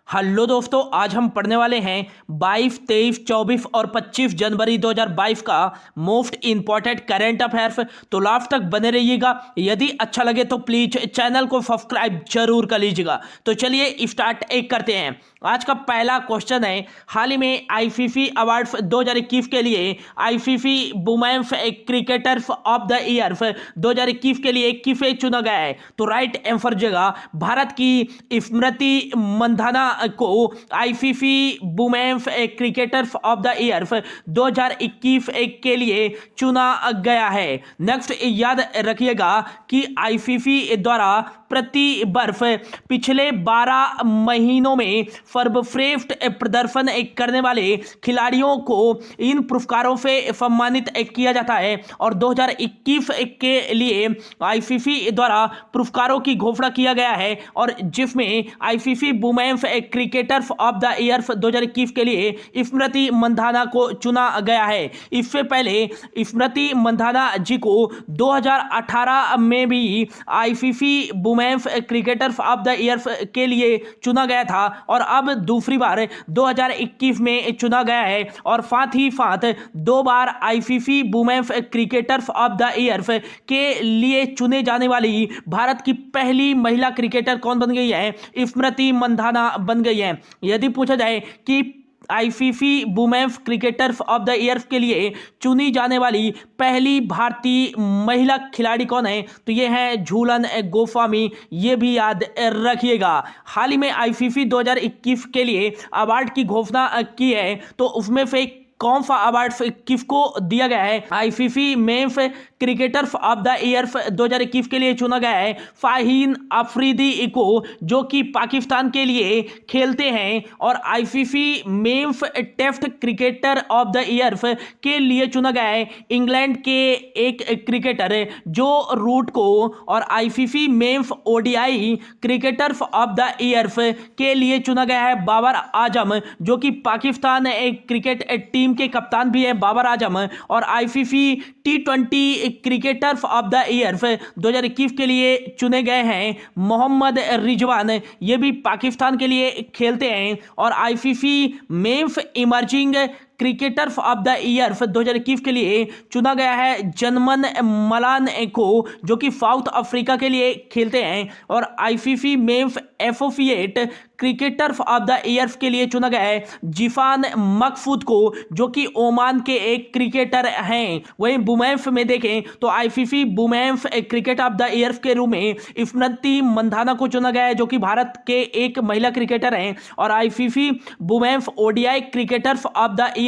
Hello दोस्तों, आज हम पढ़ने वाले हैं 22, 23, 24 और 25 जनवरी 2022 का मोस्ट इंपॉर्टेंट करंट अफेयर्स। तो लास्ट तक बने रहिएगा। यदि अच्छा लगे तो प्लीज चैनल को सब्सक्राइब जरूर कर लीजिएगा। तो चलिए स्टार्ट करते हैं। आज का पहला क्वेश्चन है, हाल ही में आईसीसी अवार्ड्स 2021 के लिए ICC women's cricketers of the year 2021 के लिए किसे चुना गया है? तो राइट आंसर जगह भारत की स्मृति मंधाना को ICC women's cricketers of the year 2021 के लिए चुना गया है। नेक्स्ट याद रखिएगा कि आईसीसी द्वारा प्रति वर्ष पिछले 12 महीनों में सर्वश्रेष्ठ प्रदर्शन करने वाले खिलाड़ियों को इन पुरस्कारों से सम्मानित किया जाता है और 2021 के लिए आईसीसी द्वारा पुरस्कारों की घोषणा किया गया है और जिसमें ICC women's cricketers of the year 2021 के लिए स्मृति मंधाना को चुना गया है। इससे पहले स्मृति मंधाना जी को 2018 में भी ICC women's cricketers of the year के लिए चुना गया था और अब दूसरी बार 2021 में चुना गया है और साथ ही साथ 2 बार ICC women's cricketers of the year के लिए चुने जाने वाली भारत की पहली महिला क्रिकेटर कौन बन गई है? स्मृति मंधाना बन गई है। यदि पूछा जाए कि ICC women's cricketers of the year के लिए चुनी जाने वाली पहली भारतीय महिला खिलाड़ी कौन है? तो ये है झूलन गोस्वामी। ये भी याद रखिएगा। हाल ही में आईसीसी 2021 के लिए अवार्ड की घोषणा की है, तो उसमें से कौन सा अवार्ड किसको दिया गया है? ICC men's cricketers of the year 2021 के लिए चुना गया है फाहीन अफरीदी को, जो कि पाकिस्तान के लिए खेलते हैं, और ICC men's test cricketer of the year के लिए चुना गया है इंग्लैंड के एक क्रिकेटर जो रूट को, और ICC men's ODI cricketers of the year के लिए चुना गया है बाबर आजम, जो कि पाकिस्तान एक क्रिकेट टीम के कप्तान भी है बाबर आजम, और ICC T20 cricketers of the year 2021 के लिए चुने गए हैं मोहम्मद रिजवान। ये भी पाकिस्तान के लिए खेलते हैं, और ICC mains emerging cricketers of the year 2021 के लिए चुना गया है जनमन मलान को, जो कि साउथ अफ्रीका के लिए खेलते हैं, और ICC mains associate cricketers of the year के लिए चुना गया है जिफान मकसूद को, जो कि ओमान के एक क्रिकेटर हैं। वहीं वुमेन्स में देखें तो ICC women's cricket of the year के रूप में स्मृति मंधाना को चुना गया है, जो कि भारत के एक महिला क्रिकेटर हैं, और ICC women's ODI cricketers of the year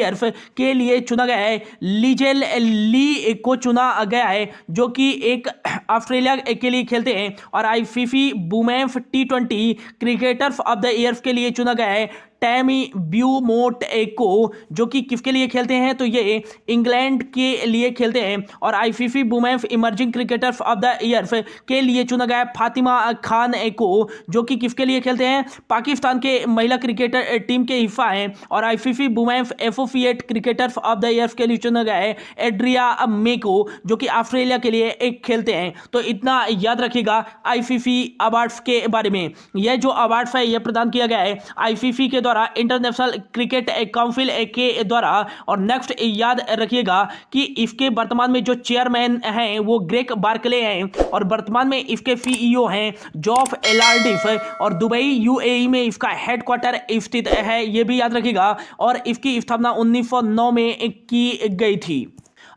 के लिए चुना गया है लिजेल ली को चुना गया है, जो कि एक ऑस्ट्रेलिया के लिए खेलते हैं, और आईसीसी वुमेन्स टी20 क्रिकेटर्स ऑफ द ईयर के लिए चुना गया है टैमी ब्यूमोट को, जो कि किसके लिए खेलते हैं? तो ये इंग्लैंड के लिए खेलते हैं, और ICC women's emerging cricketers of the year के लिए चुना गया फातिमा खान को, जो कि किसके लिए खेलते हैं? पाकिस्तान के महिला क्रिकेटर टीम के हिस्सा हैं, और ICC women's associate cricketers of the year के लिए चुना गया है एड्रिया मे को, जो कि ऑस्ट्रेलिया के लिए एक खेलते हैं। तो इतना याद रखिएगा आईसीसी अवार्ड्स के बारे में। यह जो अवार्ड्स है यह प्रदान किया गया है आईसीसी के द्वारा, इंटरनेशनल क्रिकेट काउंसिल के द्वारा। और नेक्स्ट याद रखिएगा कि इसके वर्तमान में जो चेयरमैन हैं वो ग्रेग बार्कले हैं, और वर्तमान में इसके सीईओ हैं जॉफ एलार्डिफ, और दुबई यूएई में इसका हेडक्वार्टर स्थित है। ये भी याद रखिएगा, और इसकी स्थापना 1909 में की गई थी।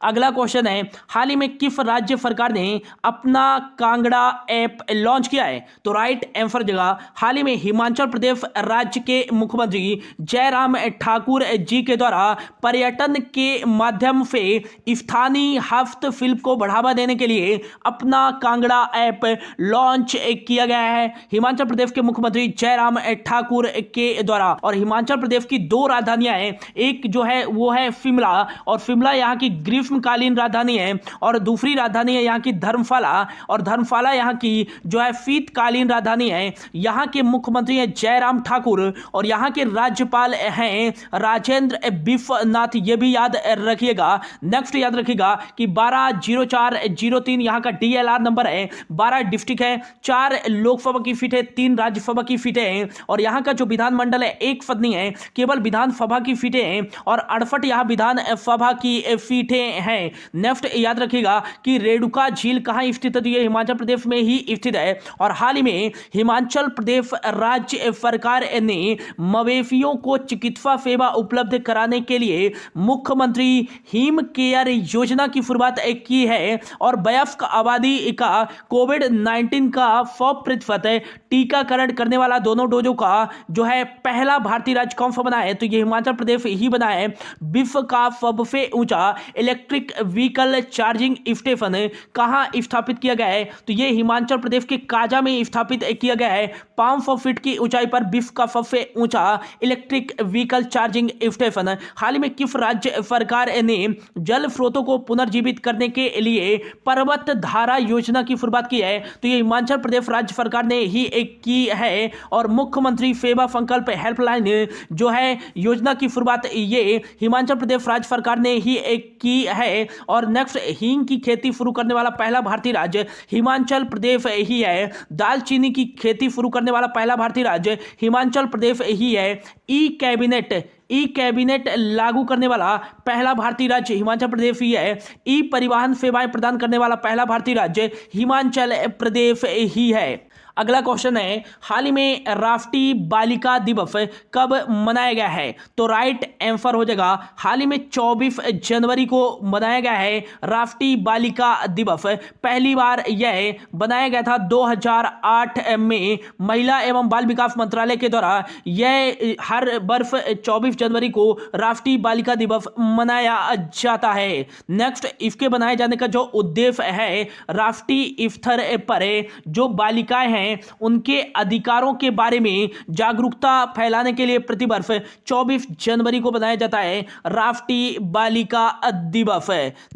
अगला क्वेश्चन है, हाल ही में किस राज्य सरकार ने अपना कांगड़ा ऐप लॉन्च किया है? तो राइट आंसर जगह हाल ही में हिमाचल प्रदेश राज्य के मुख्यमंत्री जयराम ठाकुर जी के द्वारा पर्यटन के माध्यम से स्थानीय हस्तशिल्प को बढ़ावा देने के लिए अपना कांगड़ा ऐप लॉन्च किया गया है हिमाचल प्रदेश के मुख्यमंत्री जयराम ठाकुर के द्वारा। और हिमाचल प्रदेश की 2 राजधानियां हैं, एक जो है वो है शिमला, और शिमला यहाँ की ग्रीष्म ग्रीष्मकालीन राजधानी है और दूसरी राजधानी है यहाँ की धर्मशाला, और धर्मशाला यहाँ की जो है शीतकालीन राजधानी है। यहाँ के मुख्यमंत्री हैं जयराम ठाकुर और यहाँ के राज्यपाल हैं राजेंद्र विश्वनाथ, ये भी याद रखिएगा। नेक्स्ट याद रखिएगा कि 120403 यहाँ का DLR नंबर है। 12 डिस्ट्रिक्ट है, 4 लोकसभा की सीटें, 3 राज्यसभा की सीटें हैं और यहाँ का जो विधानमंडल है एक सदनी है, केवल विधानसभा की सीटें हैं और 68 यहाँ विधानसभा की सीटें हैं। नेक्स्ट याद रखिएगा कि रेणुका झील कहाँ स्थित है, तो ये हिमाचल प्रदेश में ही स्थित है। और हाल ही में हिमाचल प्रदेश राज्य सरकार ने मवेशियों को चिकित्सा सेवा उपलब्ध कराने के लिए मुख्यमंत्री हिम केयर योजना की शुरुआत की है और वयस्क आबादी का कोविड-19 का 100% टीकाकरण करने वाला दोनों डोजों का जो है पहला भारतीय राज्य कौन सा बना है, तो ये हिमाचल प्रदेश ही बना है। विश्व का सबसे ऊंचा इलेक्ट्रिक व्हीकल चार्जिंग स्टेशन कहां स्थापित किया गया है, तो ये हिमाचल प्रदेश के काजा में स्थापित किया गया है। 500 फीट की ऊंचाई पर विश्व का सबसे ऊंचा इलेक्ट्रिक व्हीकल चार्जिंग स्टेशन। हाल ही में किस राज्य सरकार ने जल स्रोतों को पुनर्जीवित करने के लिए पर्वत धारा योजना की शुरुआत की है, तो ये हिमाचल प्रदेश राज्य सरकार ने ही एक की है। और मुख्यमंत्री सेवा संकल्प हेल्पलाइन जो है योजना की शुरुआत ये हिमाचल प्रदेश राज्य सरकार ने ही एक की है। और नेक्स्ट, हींग की खेती शुरू करने वाला पहला भारतीय राज्य हिमाचल प्रदेश ही है। दालचीनी की खेती शुरू करने वाला पहला भारतीय राज्य हिमाचल प्रदेश ही है। ई कैबिनेट लागू करने वाला पहला भारतीय राज्य हिमाचल प्रदेश ही है। ई परिवहन सेवाएं प्रदान करने वाला पहला भारतीय राज्य हिमाचल प्रदेश ही है। अगला क्वेश्चन है, हाल ही में राष्ट्रीय बालिका दिवस कब मनाया गया है, तो राइट आंसर हो जाएगा हाल ही में 24 जनवरी को मनाया गया है राष्ट्रीय बालिका दिवस। पहली बार यह बनाया गया था 2008 में महिला एवं बाल विकास मंत्रालय के द्वारा। यह हर वर्ष 24 जनवरी को राष्ट्रीय बालिका दिवस मनाया जाता है। नेक्स्ट, इसके बनाए जाने का जो उद्देश्य है, राष्ट्रीय स्तर पर जो बालिकाएं हैं उनके अधिकारों के बारे में जागरूकता फैलाने के लिए प्रतिवर्ष 24 जनवरी को बनाया जाता है राष्ट्रीय बालिका दिवस।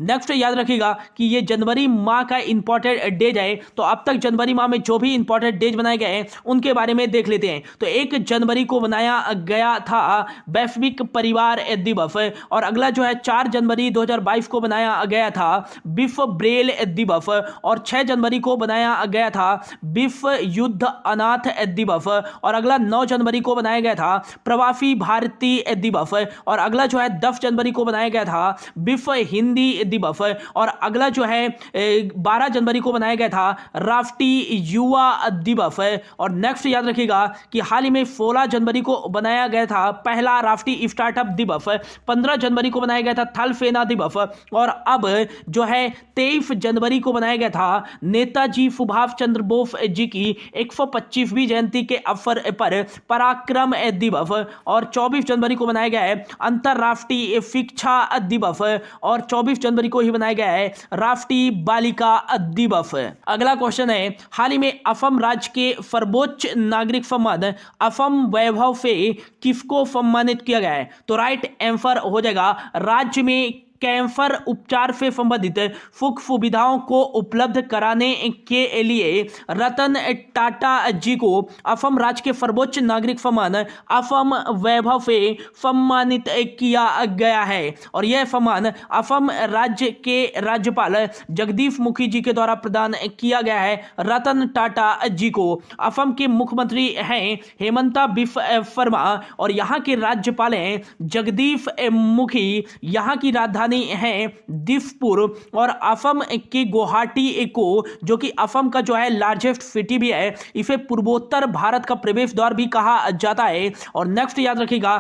नेक्स्ट याद रखिएगा कि ये जनवरी माह का इंपॉर्टेंट डेज है, तो अब तक जनवरी माह में जो भी इंपॉर्टेंट डेज बनाए गए हैं उनके बारे में देख लेते हैं। तो 1 जनवरी को बनाया गया था वैश्विक परिवार दिवस और अगला जो है 4 जनवरी 2022 को बनाया गया था विश्व ब्रेल दिवस और 6 जनवरी को बनाया गया था विश्व युद्ध अनाथ दिवस और अगला 9 जनवरी को बनाया गया था प्रवासी भारतीय दिवस और अगला जो है 10 जनवरी को बनाया गया था विश्व हिंदी दिवस और अगला जो है 12 जनवरी को बनाया गया था राष्ट्रीय युवा दिवस। और नेक्स्ट याद रखिएगा कि हाल ही में 16 जनवरी को बनाया गया था पहला राष्ट्रीय स्टार्टअप दिवस। 15 जनवरी को बनाया गया था थल सेना दिवस और अब जो है 23 जनवरी को बनाया गया था नेताजी सुभाष चंद्र बोस जी की 125वीं जयंती के अवसर पर पराक्रम दिवस और 24 जनवरी को बनाया गया है अंतरराष्ट्रीय शिक्षा दिवस और 24 जनवरी को ही बनाया गया है राष्ट्रीय बालिका दिवस। अगला क्वेश्चन है, हाल ही में असम राज्य के सर्वोच्च नागरिक सम्मान असम वैभव से किसको सम्मानित किया गया है, तो राइट आंसर हो जाएगा राज्य में कैंसर उपचार से संबंधित सुख सुविधाओं को उपलब्ध कराने के लिए रतन टाटा जी को असम राज्य के सर्वोच्च नागरिक सम्मान असम वैभव से सम्मानित किया गया है और यह सम्मान असम राज्य के राज्यपाल जगदीश मुखी जी के द्वारा प्रदान किया गया है रतन टाटा जी को। असम के मुख्यमंत्री हैं हेमंता बिस्वा शर्मा और यहाँ के राज्यपाल हैं जगदीश मुखी। यहाँ की राजधानी है दिसपुर और असम की गुवाहाटी को, जो कि असम का जो है लार्जेस्ट सिटी भी है, इसे पूर्वोत्तर भारत का प्रवेश द्वार भी कहा जाता है। और नेक्स्ट याद रखिएगा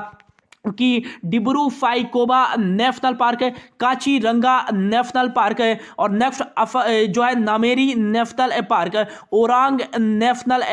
कि डिब्रू साइखोवा नेशनल पार्क है, काचीरंगा नेशनल पार्क है और नेक्स्ट जो है Nameri national park, Orang national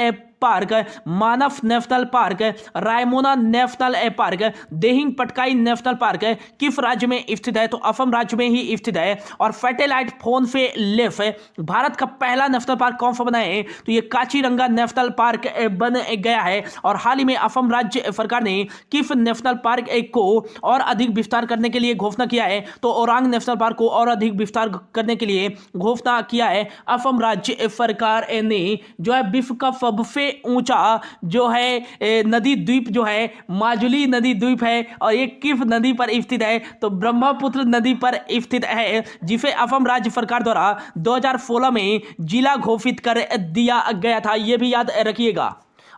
park, Manas national park, Raimona national park, Dehing Patkai national park किस राज्य में स्थित है? तो असम राज्य में ही स्थित है। और सैटेलाइट फोन से लेफ भारत का पहला नेशनल पार्क कौन सा बना है? तो ये काजीरंगा नेशनल पार्क बन गया है। और हाल ही में असम राज्य सरकार ने किस नेशनल पार्क को और अधिक विस्तार करने के लिए घोषणा किया है? तो ओरांग नेशनल पार्क को और अधिक विस्तार करने के लिए घोषणा किया है असम राज्य सरकार ने। जो है विश्व का सबसे ऊंचा जो है नदी द्वीप जो है माजुली नदी द्वीप है। और ये किस नदी पर स्थित है? तो ब्रह्मपुत्र नदी पर स्थित है, जिसे असम राज्य सरकार द्वारा 2016 में जिला घोषित कर दिया गया था। यह भी याद रखिएगा।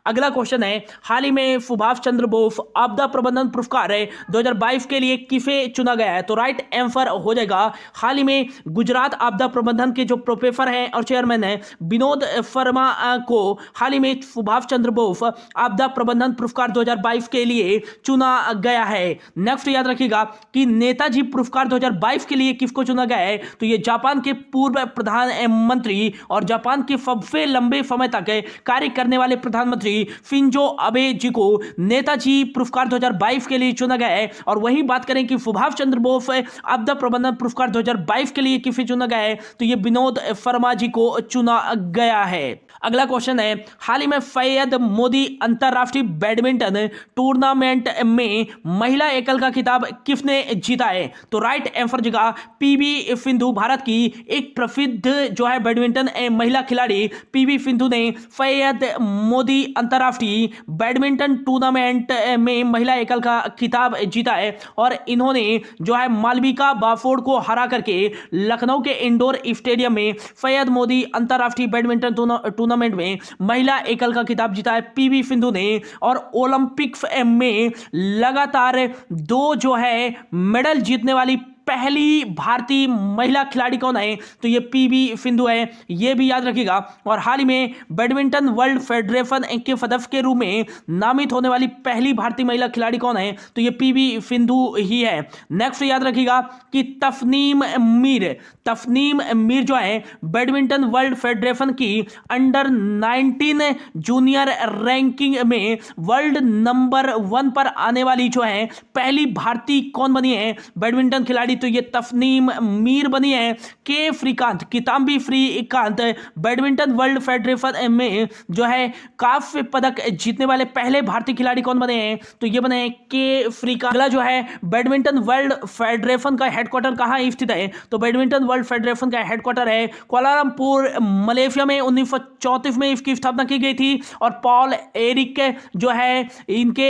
अगला क्वेश्चन है, हाल ही में सुभाष चंद्र बोस आपदा प्रबंधन पुरस्कार 2022 के लिए किसे चुना गया है? तो राइट आंसर हो जाएगा, हाल ही में गुजरात आपदा प्रबंधन के जो प्रोफेसर हैं और चेयरमैन हैं विनोद शर्मा को हाल ही में सुभाष चंद्र बोस आपदा प्रबंधन पुरस्कार 2022 के लिए चुना गया है। नेक्स्ट याद रखिएगा कि नेताजी पुरस्कार 2022 के लिए किसको चुना गया है? तो ये जापान के पूर्व प्रधानमंत्री और जापान के सबसे लंबे समय तक कार्य करने वाले प्रधानमंत्री शिंजो अबे जी को नेताजी पुरस्कार 2022 के लिए चुना गया है। और वही बात करें कि सुभाष चंद्र बोस आपदा प्रबंधन पुरस्कार 2022 के लिए किसे चुना गया है? तो ये विनोद शर्मा जी को चुना गया है। अगला क्वेश्चन है, हाल ही में सैयद मोदी अंतरराष्ट्रीय बैडमिंटन टूर्नामेंट में महिला एकल का खिताब किसने जीता है? तो राइट आंसर जगह पीवी सिंधु, भारत की एक प्रसिद्ध जो है बैडमिंटन महिला खिलाड़ी पीवी सिंधु ने सैयद मोदी अंतरराष्ट्रीय बैडमिंटन टूर्नामेंट में महिला एकल का खिताब जीता है। और इन्होंने जो है मालविका बाफोड को हरा करके लखनऊ के इंडोर स्टेडियम में सैयद मोदी अंतरराष्ट्रीय बैडमिंटन टूर्नामेंट में महिला एकल का खिताब जीता है पीवी सिंधु ने। और ओलंपिक्स में लगातार 2 जो है मेडल जीतने वाली पहली भारतीय महिला खिलाड़ी कौन है? तो ये पीवी सिंधु है, ये भी याद रखिएगा। और हाल ही में बैडमिंटन वर्ल्ड फेडरेशन के सदस्य के रूप में नामित होने वाली पहली भारतीय महिला खिलाड़ी कौन है? तो ये पीवी सिंधु ही है। नेक्स्ट याद रखिएगा कि तस्नीम मीर जो है बैडमिंटन वर्ल्ड फेडरेशन की अंडर 19 जूनियर रैंकिंग में वर्ल्ड नंबर 1 पर आने वाली जो है पहली भारतीय कौन बनी है बैडमिंटन खिलाड़ी? तो ये तस्नीम मीर बनी है। Kidambi Srikanth badminton world federation में जो है कांस्य पदक जीतने वाले पहले भारतीय खिलाड़ी कौन बने हैं? तो ये बने के श्रीकांत। अगला जो है बैडमिंटन वर्ल्ड फेडरेशन का हेडक्वार्टर कहाँ स्थित है? तो बैडमिंटन वर्ल्ड फेडरेशन का हेडक्वार्टर है कुआलालंपुर, मलेशिया में 1934 में इसकी स्थापना की गई थी। और पॉल एरिक जो है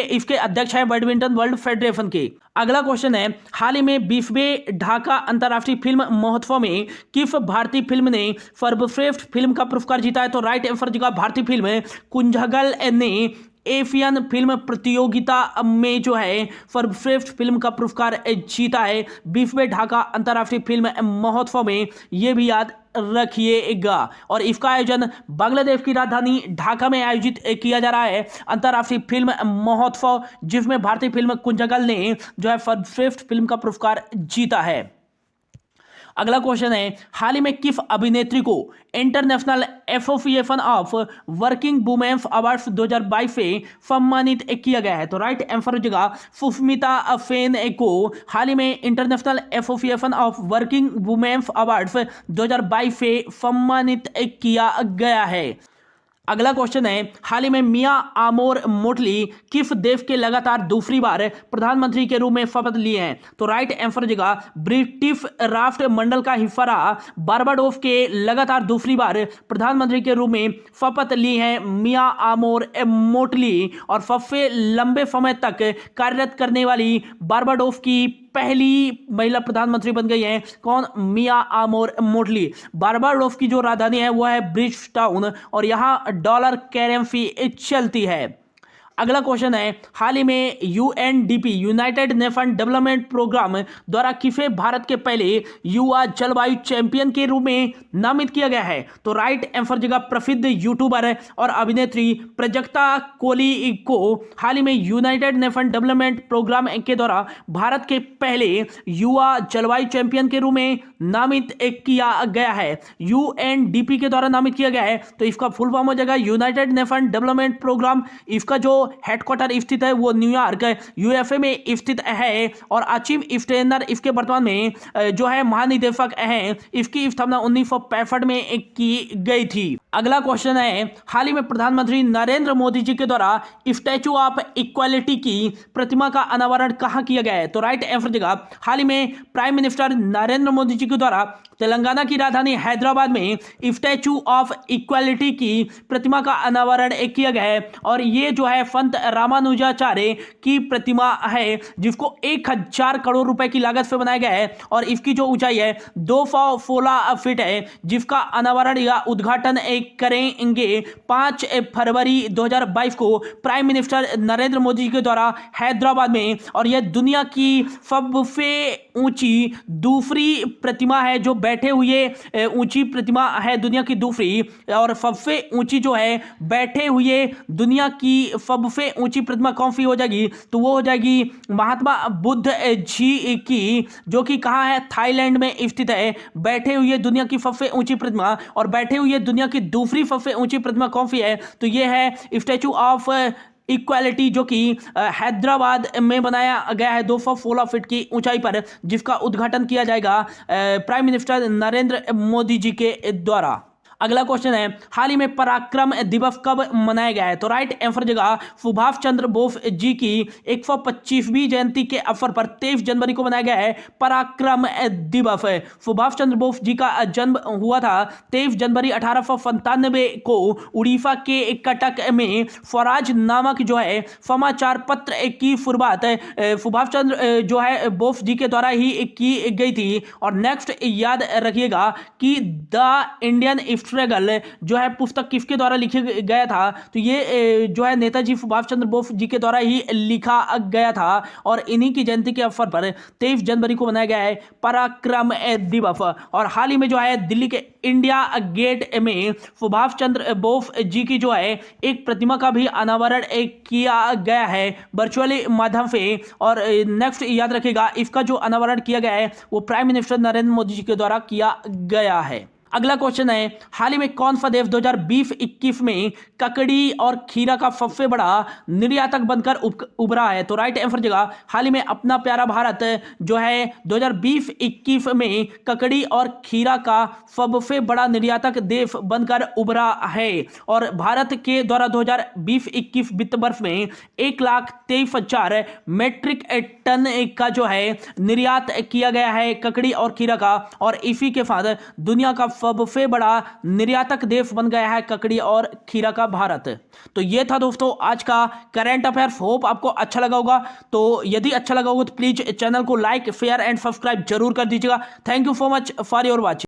इसके अध्यक्ष हैं बैडमिंटन वर्ल्ड फेडरेशन के। अगला क्वेश्चन है, हाल ही में 20वें ढाका अंतर्राष्ट्रीय फिल्म महोत्सव में किस भारतीय फिल्म ने सर्वश्रेष्ठ फिल्म का पुरस्कार जीता है? तो राइट आंसर जगह भारतीय फिल्म कुंजगल ने एशियन फिल्म प्रतियोगिता में जो है सर्वश्रेष्ठ फिल्म का पुरस्कार जीता है 20वें ढाका अंतर्राष्ट्रीय फिल्म महोत्सव में। यह भी याद रखिएगा। और इसका आयोजन बांग्लादेश की राजधानी ढाका में आयोजित किया जा रहा है अंतर्राष्ट्रीय फिल्म महोत्सव, जिसमें भारतीय फिल्म कुंजगल ने जो है सर्वश्रेष्ठ फिल्म का पुरस्कार जीता है। अगला क्वेश्चन है, हाल ही में किस अभिनेत्री को international association of working women's awards 2022 से सम्मानित किया गया है? तो राइट आंसर जगह सुष्मिता सेन को हाल ही में international association of working women's awards 2022 से सम्मानित किया गया है। अगला क्वेश्चन है, हाल ही में मियां आमोर मोटली किस देश के लगातार दूसरी बार प्रधानमंत्री के रूप में शपथ लिए हैं? तो राइट आंसर जगह ब्रिटिश राष्ट्रमंडल का हिस्सा रहा बारबाडोस के लगातार दूसरी बार प्रधानमंत्री के रूप में शपथ ली है मियां आमोर मोटली। और सबसे लंबे समय तक कार्यरत करने वाली बारबाडोस की पहली महिला प्रधानमंत्री बन गई हैं कौन? मियां आमोर मोटली। बारबाडोस की जो राजधानी है वो है ब्रिजटाउन और यहाँ डॉलर करेंसी चलती है। अगला क्वेश्चन है, हाल ही में UNDP united nation development programme द्वारा किसे भारत के पहले युवा जलवायु चैंपियन के रूप में नामित किया गया है? तो राइट आंसर जगह प्रसिद्ध यूट्यूबर और अभिनेत्री प्राजक्ता कोली को हाल ही में यूनाइटेड नेशन डेवलपमेंट प्रोग्राम के द्वारा भारत के पहले युवा जलवायु चैंपियन के रूप में नामित किया गया है। यूएनडीपी के द्वारा नामित किया गया है, तो इसका फुल फॉर्म हो जाएगा यूनाइटेड नेशन डेवलपमेंट प्रोग्राम। इसका जो हेडक्वार्टर स्थित है वो न्यूयॉर्क यूएसए में स्थित है और अचीव स्टेनर इसके वर्तमान में जो है महानिदेशक हैं। इसकी स्थापना 1965 में की गई थी। अगला क्वेश्चन है, हाल ही में प्रधानमंत्री नरेंद्र मोदी जी के द्वारा स्टैचू ऑफ इक्वालिटी की प्रतिमा का अनावरण कहां किया गया है? तो राइट आंसर जगह हाल ही में प्राइम मिनिस्टर नरेंद्र मोदी जी के द्वारा तेलंगाना की राजधानी हैदराबाद में स्टैचू ऑफ इक्वालिटी की प्रतिमा का अनावरण किया गया है और ये जो है संत रामानुजाचार्य की प्रतिमा है, जिसको 1000 करोड़ रुपए की लागत से बनाया गया है और इसकी जो ऊंचाई है 216 फीट है, जिसका अनावरण या उद्घाटन करेंगे 5 फरवरी 2022 को प्राइम मिनिस्टर नरेंद्र मोदी जी के द्वारा हैदराबाद में। और यह दुनिया की सबसे ऊंची दूसरी प्रतिमा है, जो बैठे हुए ऊंची प्रतिमा है दुनिया की दूसरी, और सबसे ऊंची जो है बैठे हुए दुनिया की सबसे ऊंची प्रतिमा कौन सी हो जाएगी? तो वो हो जाएगी महात्मा बुद्ध जी की, जो कि कहाँ है? थाईलैंड में स्थित है। बैठे हुए दुनिया की सबसे ऊंची प्रतिमा और बैठे हुए दुनिया की दूसरी सबसे ऊंची प्रतिमा कौन सी है? तो ये है स्टैचू ऑफ इक्वालिटी, जो कि हैदराबाद में बनाया गया है 216 फीट की ऊंचाई पर, जिसका उद्घाटन किया जाएगा प्राइम मिनिस्टर नरेंद्र मोदी जी के द्वारा। अगला क्वेश्चन है, हाल ही में पराक्रम दिवस कब मनाया गया है? तो राइट आंसर जगह सुभाष चंद्र बोस जी की 125वीं जयंती के अवसर पर 23 जनवरी को मनाया गया है पराक्रम दिवस। सुभाष चंद्र बोस जी का जन्म हुआ था 23 जनवरी 1897 को उड़ीसा के कटक में। स्वराज नामक जो है समाचार पत्र की शुरुआत सुभाष चंद्र जो है बोस जी के द्वारा ही की गई थी। और नेक्स्ट याद रखिएगा कि द इंडियन स्ट्रगल जो है पुस्तक किसके द्वारा लिखा गया था? तो ये जो है नेताजी सुभाष चंद्र बोस जी के द्वारा ही लिखा गया था और इन्हीं की जयंती के अवसर पर 23 जनवरी को मनाया गया है पराक्रम दिवस। और हाल ही में जो है दिल्ली के इंडिया गेट में सुभाष चंद्र बोस जी की जो है एक प्रतिमा का भी अनावरण किया गया है वर्चुअली माध्यम से। और नेक्स्ट याद रखिएगा, इसका जो अनावरण किया गया है वो प्राइम मिनिस्टर नरेंद्र मोदी जी के द्वारा किया गया है। अगला क्वेश्चन है, हाल ही में कौन सा देश 2020-21 में ककड़ी और खीरा का सबसे बड़ा निर्यातक बनकर उभरा है? तो राइट आंसर जगह हाल ही में अपना प्यारा भारत जो है 2020-21 में ककड़ी और खीरा का सबसे बड़ा निर्यातक देश बनकर उभरा है। और भारत के द्वारा 2020-21 वित्त वर्ष में 1,23,000 मेट्रिक टन का जो है निर्यात किया गया है ककड़ी और खीरा का, और इसी के साथ दुनिया का सबसे बड़ा निर्यातक देश बन गया है ककड़ी और खीरा का भारत। तो ये था दोस्तों आज का करंट अफेयर्स। होप आपको अच्छा लगा होगा। तो यदि अच्छा लगा होगा तो प्लीज चैनल को लाइक शेयर एंड सब्सक्राइब जरूर कर दीजिएगा। Thank you so much for your watching.